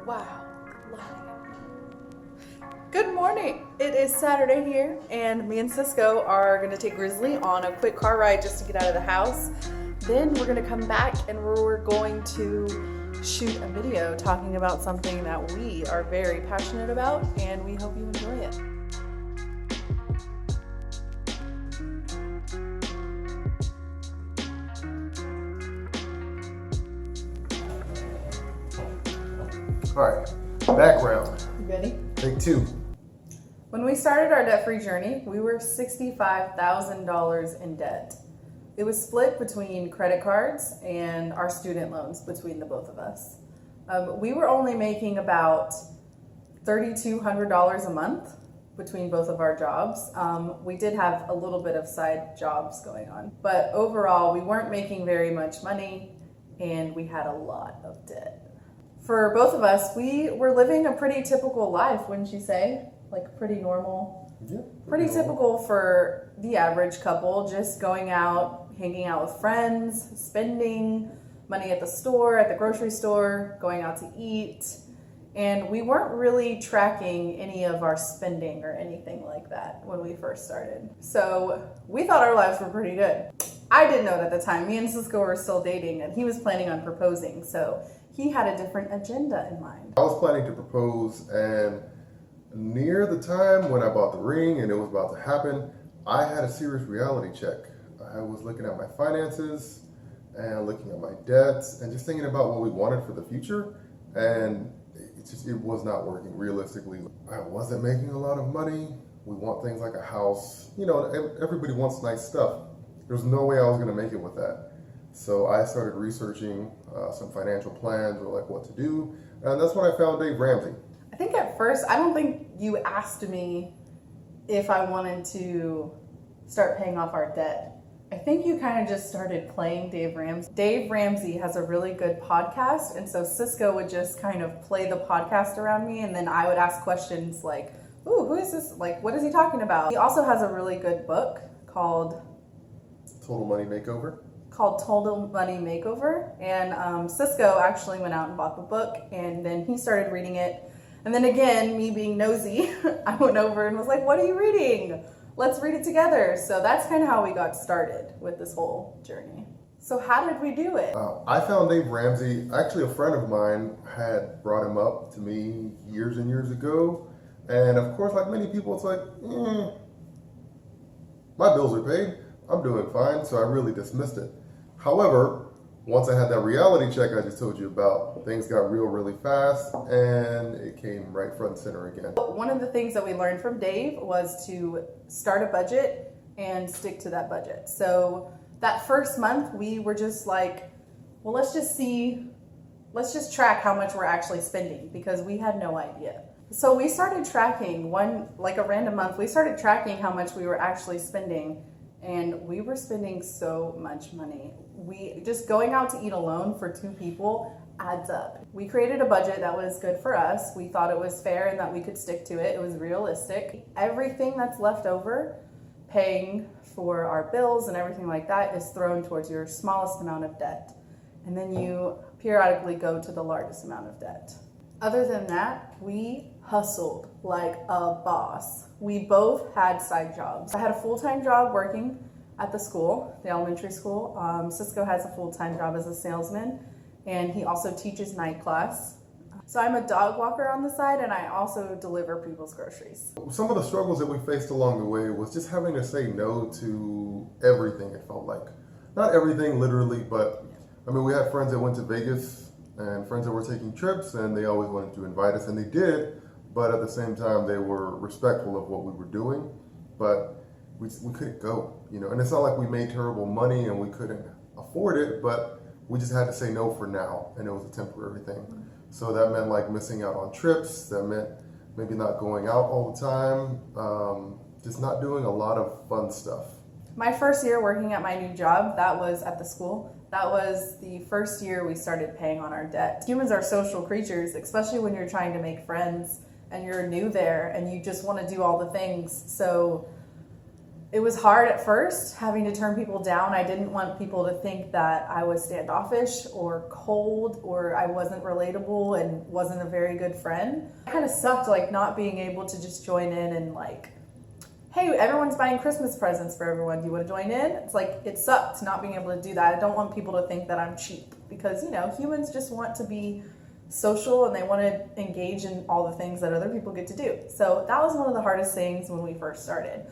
Wow. Good morning. It is Saturday here, and me and Cisco are going to take Grizzly on a quick car ride just to get out of the house. Then we're going to come back and we're going to shoot a video talking about something that we are very passionate about, and we hope you enjoy it. All right, background. You ready? Take two. When we started our debt-free journey, we were $65,000 in debt. It was split between credit cards and our student loans between the both of us. We were only making about $3,200 a month between both of our jobs. We did have a little bit of side jobs going on, but overall we weren't making very much money and we had a lot of debt. For both of us, we were living a pretty typical life, wouldn't you say? Like pretty normal? Yeah, Pretty typical for the average couple, just going out, hanging out with friends, spending money at the store, at the grocery store, going out to eat. And we weren't really tracking any of our spending or anything like that when we first started. So we thought our lives were pretty good. I didn't know it at the time. Me and Cisco were still dating and he was planning on proposing. So he had a different agenda in mind. I was planning to propose, and near the time when I bought the ring and it was about to happen, I had a serious reality check. I was looking at my finances and looking at my debts and just thinking about what we wanted for the future, and it was not working realistically. I wasn't making a lot of money. We want things like a house. You know, everybody wants nice stuff. There's no way I was going to make it with that. So I started researching some financial plans or like what to do, and that's when I found Dave Ramsey. I think at first, I don't think you asked me if I wanted to start paying off our debt. I think you kind of just started playing Dave Ramsey. Dave Ramsey has a really good podcast, and so Cisco would just kind of play the podcast around me, and then I would ask questions like, ooh, who is this? Like, what is he talking about? He also has a really good book called Total Money Makeover. Total Money Makeover, and Cisco actually went out and bought the book, and then he started reading it. And then again, me being nosy, I went over and was like, what are you reading? Let's read it together. So that's kind of how we got started with this whole journey. So how did we do it? I found Dave Ramsey. Actually, a friend of mine had brought him up to me years and years ago. And of course, like many people, it's like, my bills are paid. I'm doing fine. So I really dismissed it. However, once I had that reality check I just told you about, things got real really fast and it came right front and center again. One of the things that we learned from Dave was to start a budget and stick to that budget. So that first month we were just like, well, let's just track how much we're actually spending, because we had no idea. So we started tracking a random month, we started tracking how much we were actually spending, and we were spending so much money. We just going out to eat alone for two people adds up. We created a budget that was good for us. We thought it was fair and that we could stick to it. It was realistic. Everything that's left over, paying for our bills and everything like that, is thrown towards your smallest amount of debt. And then you periodically go to the largest amount of debt. Other than that, we hustled like a boss. We both had side jobs. I had a full-time job working at the school, the elementary school. Cisco has a full-time job as a salesman, and he also teaches night class. So I'm a dog walker on the side, and I also deliver people's groceries. Some of the struggles that we faced along the way was just having to say no to everything, it felt like. Not everything literally, but I mean, we had friends that went to Vegas and friends that were taking trips, and they always wanted to invite us, and they did, but at the same time, they were respectful of what we were doing, but we couldn't go, you know, and it's not like we made terrible money and we couldn't afford it, but we just had to say no for now, and it was a temporary thing. So that meant like missing out on trips, that meant maybe not going out all the time, just not doing a lot of fun stuff. My first year working at my new job, that was at the school. That was the first year we started paying on our debt. Humans are social creatures, especially when you're trying to make friends and you're new there and you just want to do all the things. So It was hard at first having to turn people down. I didn't want people to think that I was standoffish or cold or I wasn't relatable and wasn't a very good friend. It kind of sucked like not being able to just join in and like, hey, everyone's buying Christmas presents for everyone. Do you want to join in? It's like, it sucked not being able to do that. I don't want people to think that I'm cheap because, you know, humans just want to be social and they want to engage in all the things that other people get to do. So that was one of the hardest things when we first started.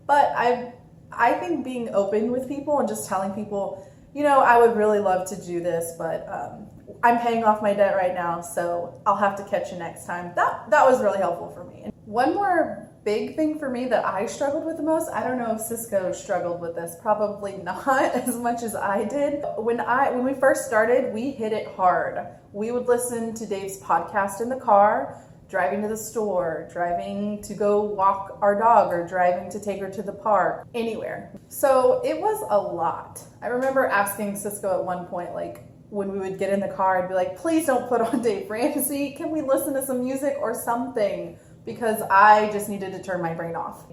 But I think being open with people and just telling people, you know, I would really love to do this, but I'm paying off my debt right now, so I'll have to catch you next time. That was really helpful for me. And one more big thing for me that I struggled with the most, I don't know if Cisco struggled with this, probably not as much as I did. When we first started, we hit it hard. We would listen to Dave's podcast in the car, driving to the store, driving to go walk our dog, or driving to take her to the park, anywhere. So it was a lot. I remember asking Cisco at one point, like when we would get in the car, I'd be like, please don't put on Dave Ramsey. Can we listen to some music or something? Because I just needed to turn my brain off.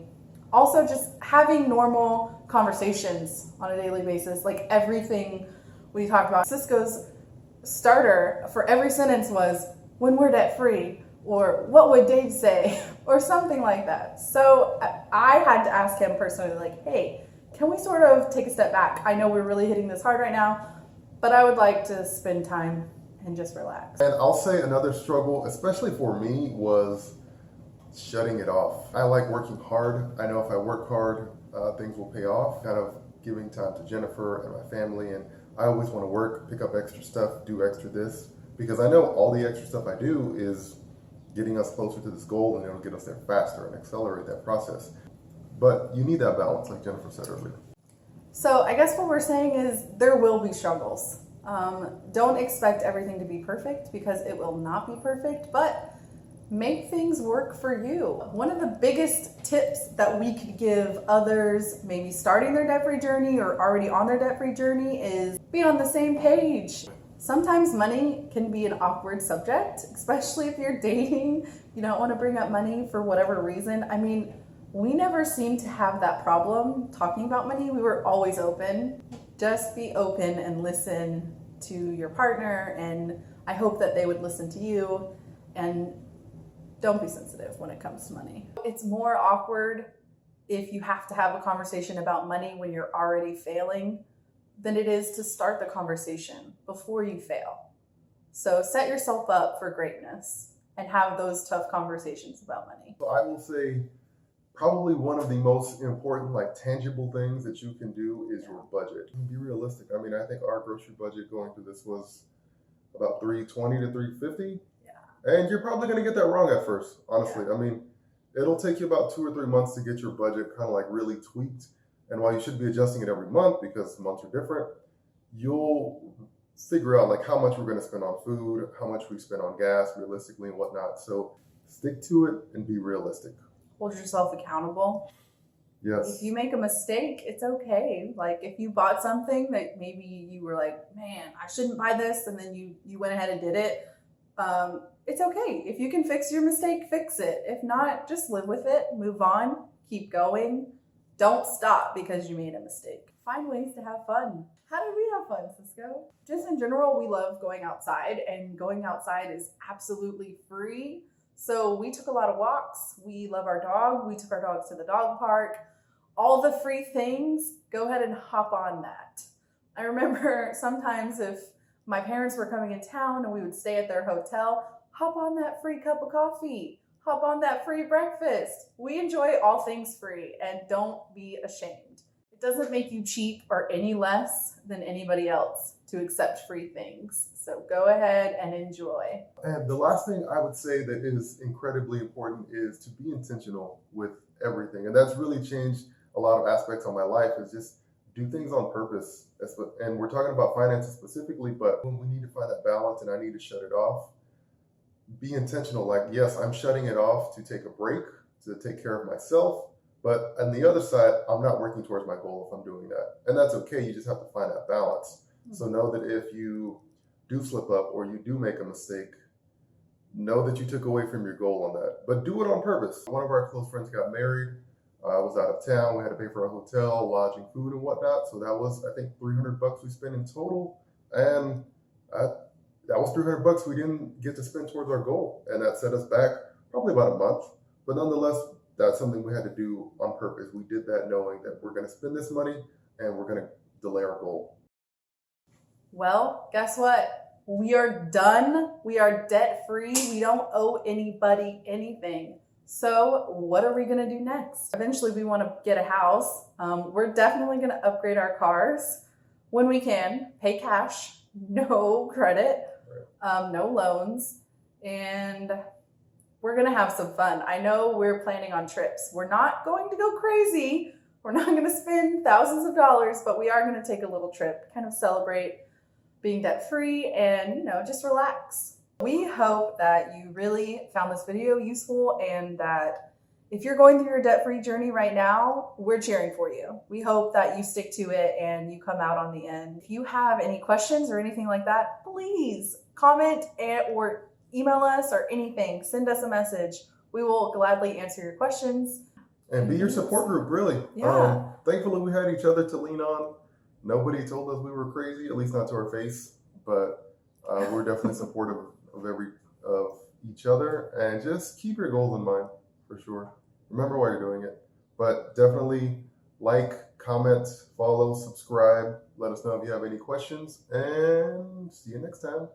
Also, just having normal conversations on a daily basis, like everything we talked about. Cisco's starter for every sentence was, when we're debt free, or what would Dave say, or something like that. So I had to ask him personally, like, hey, can we sort of take a step back? I know we're really hitting this hard right now, but I would like to spend time and just relax. And I'll say another struggle, especially for me, was shutting it off. I like working hard. I know if I work hard, things will pay off. Kind of giving time to Jennifer and my family, and I always want to work, pick up extra stuff, do extra this, because I know all the extra stuff I do is getting us closer to this goal, and it'll get us there faster and accelerate that process. But you need that balance, like Jennifer said earlier. So I guess what we're saying is there will be struggles. Don't expect everything to be perfect because it will not be perfect, but make things work for you. One of the biggest tips that we could give others, maybe starting their debt-free journey or already on their debt-free journey, is be on the same page. Sometimes money can be an awkward subject, especially if you're dating. You don't want to bring up money for whatever reason. I mean, we never seemed to have that problem talking about money. We were always open. Just be open and listen to your partner, and I hope that they would listen to you, and don't be sensitive when it comes to money. It's more awkward if you have to have a conversation about money when you're already failing than it is to start the conversation before you fail. So set yourself up for greatness and have those tough conversations about money. So I will say probably one of the most important, like tangible things that you can do is your budget. Be realistic. I mean, I think our grocery budget going through this was about $320 to $350. Yeah. And you're probably going to get that wrong at first, honestly. Yeah. I mean, it'll take you about 2 or 3 months to get your budget kind of like really tweaked. And while you should be adjusting it every month because months are different, you'll figure out like how much we're going to spend on food, how much we spend on gas realistically and whatnot. So stick to it and be realistic. Hold yourself accountable. Yes. If you make a mistake, it's okay. Like if you bought something that maybe you were like, man, I shouldn't buy this, and then you went ahead and did it, it's okay. If you can fix your mistake, fix it. If not, just live with it, move on, keep going. Don't stop because you made a mistake. Find ways to have fun. How do we have fun, Cisco? Just in general, we love going outside, and going outside is absolutely free. So we took a lot of walks. We love our dog. We took our dogs to the dog park. All the free things, go ahead and hop on that. I remember sometimes if my parents were coming in town and we would stay at their hotel, hop on that free cup of coffee. Hop on that free breakfast. We enjoy all things free, and don't be ashamed. It doesn't make you cheap or any less than anybody else to accept free things. So go ahead and enjoy. And the last thing I would say that is incredibly important is to be intentional with everything. And that's really changed a lot of aspects of my life, is just do things on purpose. And we're talking about finances specifically, but when we need to find that balance and I need to shut it off, be intentional. Like, yes, I'm shutting it off to take a break, to take care of myself. But on the other side, I'm not working towards my goal if I'm doing that. And that's okay. You just have to find that balance. Mm-hmm. So know that if you do slip up or you do make a mistake, know that you took away from your goal on that. But do it on purpose. One of our close friends got married. I was out of town. We had to pay for a hotel, lodging, food, and whatnot. So that was, I think, $300 we spent in total, and that was $300 we didn't get to spend towards our goal, and that set us back probably about a month. But nonetheless, that's something we had to do on purpose. We did that knowing that we're going to spend this money and we're going to delay our goal. Well, guess what? We are done. We are debt free. We don't owe anybody anything. So what are we going to do next? Eventually, we want to get a house. We're definitely going to upgrade our cars when we can, pay cash, no credit, no loans, and we're going to have some fun. I know we're planning on trips. We're not going to go crazy. We're not going to spend thousands of dollars, but we are going to take a little trip, kind of celebrate being debt free and, just relax. We hope that you really found this video useful and that if you're going through your debt-free journey right now, we're cheering for you. We hope that you stick to it and you come out on the end. If you have any questions or anything like that, please comment or email us or anything. Send us a message. We will gladly answer your questions. And be your support group, really. Yeah. Thankfully, we had each other to lean on. Nobody told us we were crazy, at least not to our face. But we're definitely supportive of each other. And just keep your goals in mind, for sure. Remember why you're doing it. But definitely like, comment, follow, subscribe. Let us know if you have any questions. And see you next time.